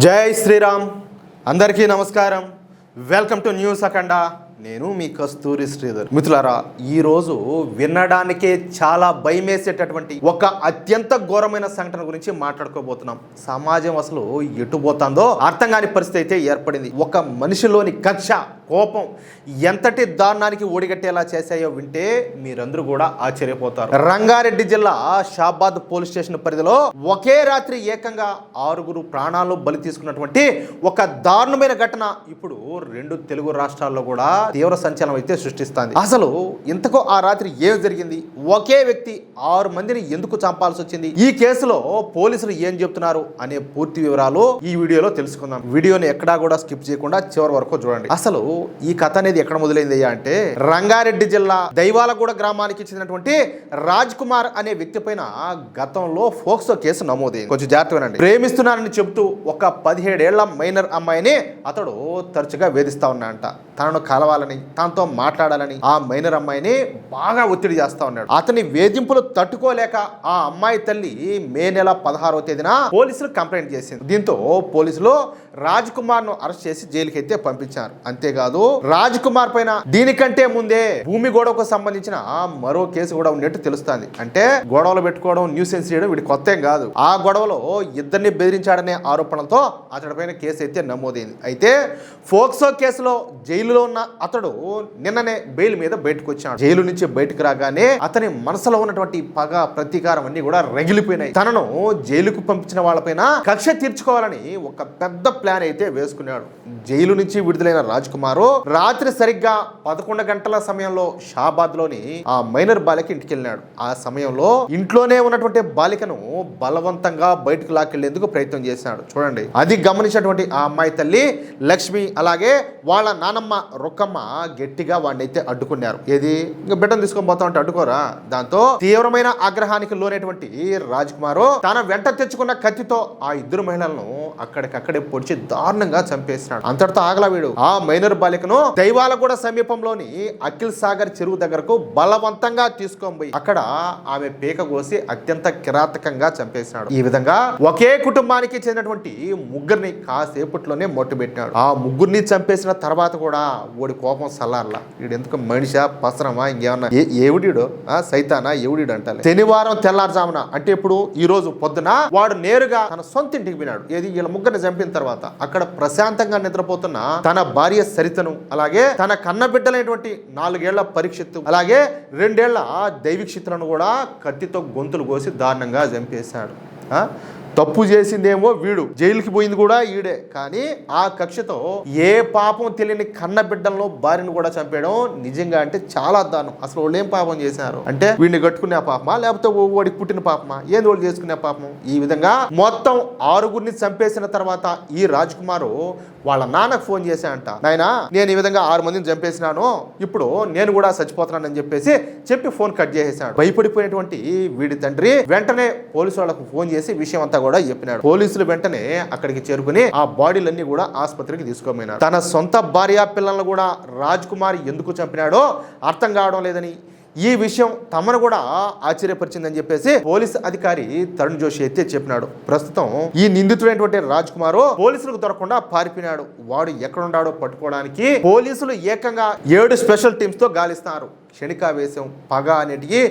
జై శ్రీరామ్. అందరికీ నమస్కారం. వెల్కమ్ టు న్యూస్ అఖండ. నేను మీ కస్తూరి శ్రీధర్. మిత్రులారా, ఈరోజు వినడానికే చాలా భయమేసేటటువంటి ఒక అత్యంత ఘోరమైన సంఘటన గురించి మాట్లాడుకోబోతున్నాం. సమాజం అసలు ఎటుపోతుందో అర్థం కాని పరిస్థితి అయితే ఏర్పడింది. ఒక మనిషిలోని కక్ష, కోపం ఎంతటి దారుణానికి ఓడిగట్టేలా చేశాయో వింటే మీరందరూ కూడా ఆశ్చర్యపోతారు. రంగారెడ్డి జిల్లా షాబాద్ పోలీస్ స్టేషన్ పరిధిలో ఒకే రాత్రి ఏకంగా 6 ప్రాణాలు బలి తీసుకున్నటువంటి ఒక దారుణమైన ఘటన ఇప్పుడు 2 తెలుగు రాష్ట్రాల్లో కూడా తీవ్ర సంచలనం అయితే సృష్టిస్తుంది. అసలు ఇంతకు ఆ రాత్రి ఏం జరిగింది, ఒకే వ్యక్తి 6 మందిని ఎందుకు చంపాల్సి వచ్చింది, ఈ కేసులో పోలీసులు ఏం చెప్తున్నారు అనే పూర్తి వివరాలు ఈ వీడియోలో తెలుసుకుందాం. వీడియోని ఎక్కడా కూడా స్కిప్ చేయకుండా చివరి వరకు చూడండి. అసలు ఈ కథ అనేది ఎక్కడ మొదలైంది అంటే రంగారెడ్డి జిల్లా దైవాలగూడ గ్రామానికి చెందినటువంటి రాజ్ కుమార్ అనే వ్యక్తి పైన గతంలో ఫోక్సో కేసు నమోదైంది. కొంచెం జాగ్రత్తగానండి. ప్రేమిస్తున్నానని చెబుతూ ఒక 17 ఏళ్ల మైనర్ అమ్మాయిని అతడు తరచుగా వేధిస్తా ఉన్నాడంట. తనను కలవాలని, తనతో మాట్లాడాలని ఆ మైనర్ అమ్మాయిని బాగా ఒత్తిడి చేస్తా ఉన్నాడు. అతని వేధింపులు తట్టుకోలేక ఆ అమ్మాయి తల్లి మే నెల 16వ తేదీన పోలీసులు కంప్లైంట్ చేసింది. దీంతో పోలీసులు రాజ్ కుమార్ ను అరెస్ట్ చేసి జైలుకి అయితే పంపించారు. అంతేకాదు రాజ్ కుమార్ పైన దీనికంటే ముందే భూమి గొడవకు సంబంధించిన మరో కేసు కూడా ఉన్నట్టు తెలుస్తుంది. అంటే గొడవలు పెట్టుకోవడం, న్యూసెన్స్ చేయడం వీడి కొత్త ఏం కాదు. ఆ గొడవలో ఇద్దరిని బెదిరించాడనే ఆరోపణలతో అతడి పైన కేసు అయితే నమోదైంది. అయితే ఫోక్సో కేసులో జైలులో ఉన్న అతడు నిన్ననే బెయిల్ మీద బయటకు వచ్చాడు. జైలు నుంచి బయటకు రాగానే అతని మనసులో ఉన్నటువంటి పగ, ప్రతీకారం అన్ని కూడా రగిలిపోయినాయి. తనను జైలుకు పంపించిన వాళ్ళపైన కక్ష తీర్చుకోవాలని ఒక పెద్ద ప్లాన్ అయితే వేసుకున్నాడు. జైలు నుంచి విడుదలైన రాజ్ కుమార్ రాత్రి సరిగ్గా 11 గంటల సమయంలో షాబాద్ లోని ఆ మైనర్ బాలిక ఇంటికి వెళ్ళినాడు. ఆ సమయంలో ఇంట్లోనే ఉన్నటువంటి బాలికను బలవంతంగా బయటకు లాక్కెళ్లేందుకు ప్రయత్నం చేశాడు. చూడండి, అది గమనించినటువంటి ఆ అమ్మాయి తల్లి లక్ష్మి అలాగే వాళ్ళ నానమ్మ రొక్కమ్మ గట్టిగా వాడిని అయితే అడ్డుకున్నారు. ఏది ఇంకా బిడ్డను తీసుకొని పోతా ఉంటే అడ్డుకోరా. దాంతో తీవ్రమైన ఆగ్రహానికి లోనేటువంటి రాజ్ కుమార్ తన వెంట తెచ్చుకున్న కత్తితో ఆ 2 మహిళలను అక్కడికక్కడే పొడిచి దారుణంగా చంపేసినాడు. అంతటితో ఆగలా వీడు. ఆ మైనర్ బాలికను దైవాలగూడ సమీపంలోని అఖిల్ సాగర్ చెరువు దగ్గరకు బలవంతంగా తీసుకొని పోయి అక్కడ ఆమె పీక కోసి అత్యంత కిరాతకంగా చంపేసినాడు. ఈ విధంగా ఒకే కుటుంబానికి చెందినటువంటి 3 కాసేపట్లోనే మొట్టుబెట్టినాడు. ఆ 3 చంపేసిన తర్వాత కూడా ఓడి కోపం సల్లార్లా. వీడు ఎందుకు మనిషా, పసరమా, ఇంకేమన్నా ఏవుడీడు సైతానా ఏవుడీడు అంటారు. శనివారం తెల్లారుజామున అంటే ఇప్పుడు ఈ రోజు పొద్దున వాడు నేరుగా తన సొంత ఇంటికి పోయినాడు. ఏది వీళ్ళ 3 చంపిన తర్వాత అక్కడ ప్రశాంతంగా నిద్రపోతున్న తన భార్య సరితను అలాగే తన కన్నబిడ్డలైనటువంటి 4 ఏళ్ల పరీక్షిత్తు అలాగే 2 ఏళ్ల దైవిక్షిత్తులను కూడా కత్తితో గొంతులు కోసి దారుణంగా చంపేశాడు. తప్పు చేసిందేమో వీడు, జైలుకి పోయింది కూడా ఈడే. కానీ ఆ కక్షతో ఏ పాపం తెలియని కన్న బిడ్డల్లో భార్యను కూడా చంపేయడం నిజంగా అంటే చాలా దారుణం. అసలు వాళ్ళు ఏం పాపం చేశారు అంటే వీడిని కట్టుకునే పాపమా లేకపోతే వాడికి పుట్టిన పాపమా, ఏంది వాళ్ళు చేసుకునే పాపం. ఈ విధంగా మొత్తం 6 చంపేసిన తర్వాత ఈ రాజ్ కుమార్ వాళ్ళ నాన్నకు ఫోన్ చేశాడంట. నాయనా, నేను ఈ విధంగా 6 మందిని చంపేసినాను, ఇప్పుడు నేను కూడా చచ్చిపోతున్నానని చెప్పి ఫోన్ కట్ చేసేసాడు. భయపడిపోయినటువంటి వీడి తండ్రి వెంటనే పోలీసు వాళ్ళకు ఫోన్ చేసి విషయం అంతా కూడా చెప్పినాడు. పోలీసులు వెంటనే అక్కడికి చేరుకుని ఆ బాడీలన్నీ కూడా ఆసుపత్రికి తీసుకోపోయినాడు. తన సొంత భార్య పిల్లలను కూడా రాజ్ కుమార్ ఎందుకు చంపినాడో అర్థం కావడం లేదని, ఈ విషయం తమను కూడా ఆశ్చర్యపరిచిందని చెప్పేసి పోలీస్ అధికారి తరుణ్ జోషి అయితే చెప్పినాడు. ప్రస్తుతం ఈ నిందితుడైనటువంటి రాజ్ కుమార్ పోలీసులకు దొరకకుండా పారిపోయినాడు. వాడు ఎక్కడున్నాడో పట్టుకోవడానికి పోలీసులు ఏకంగా 7 స్పెషల్ టీమ్స్ తో గాలిస్తున్నారు. క్షణికావేశం, పగ అనేటివి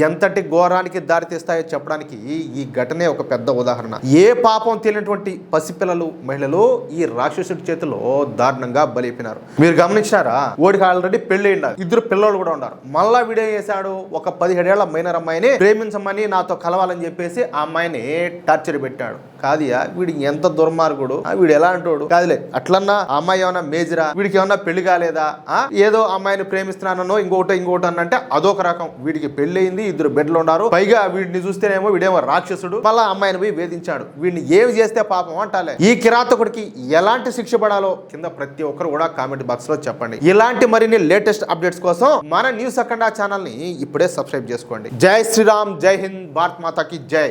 ఎంతటి ఘోరానికి దారితీస్తాయో చెప్పడానికి ఈ ఘటనే ఒక పెద్ద ఉదాహరణ. ఏ పాపం తెలియనటువంటి పసిపిల్లలు, మహిళలు ఈ రాక్షసుడి చేతిలో దారుణంగా బలైపోయినారు. మీరు గమనించారా, ఓడికి ఆల్రెడీ పెళ్లి అయింది, 2 పిల్లలు కూడా ఉన్నారు. మళ్ళా వీడియో చేశాడు. ఒక 17 ఏళ్ల మైనర్ అమ్మాయిని ప్రేమించమని, నాతో కలవాలని చెప్పేసి ఆ అమ్మాయిని టార్చర్ పెట్టాడు. కాదియా, వీడికి ఎంత దుర్మార్గుడు, వీడు ఎలా అంటాడు. కాదులే, అట్లన్నా ఆ అమ్మాయి ఏమన్నా మేజరా, వీడికి ఏమన్నా పెళ్లి కాలేదా, ఏదో అమ్మాయిని ప్రేమిస్తున్నానో ఇంకోటి అంటే అదొక రకం. వీడికి పెళ్ళయింది, 2 బిడ్డలు ఉన్నారు, పైగా వీడిని చూస్తేనేమో వీడేమో రాక్షసుడు, మళ్ళా అమ్మాయిని పోయి వేధించాడు. వీడిని ఏమి చేస్తే పాపం అంటాలే. ఈ కిరాతకుడికి ఎలాంటి శిక్ష పడాలో కింద ప్రతి ఒక్కరు కూడా కామెంట్ బాక్స్ లో చెప్పండి. ఇలాంటి మరిన్ని లేటెస్ట్ అప్డేట్స్ కోసం మన న్యూస్ అఖండ ఛానల్ ని ఇప్పుడే సబ్స్క్రైబ్ చేసుకోండి. జై శ్రీరామ్, జై హింద్, భారత్ మాతాకి జై.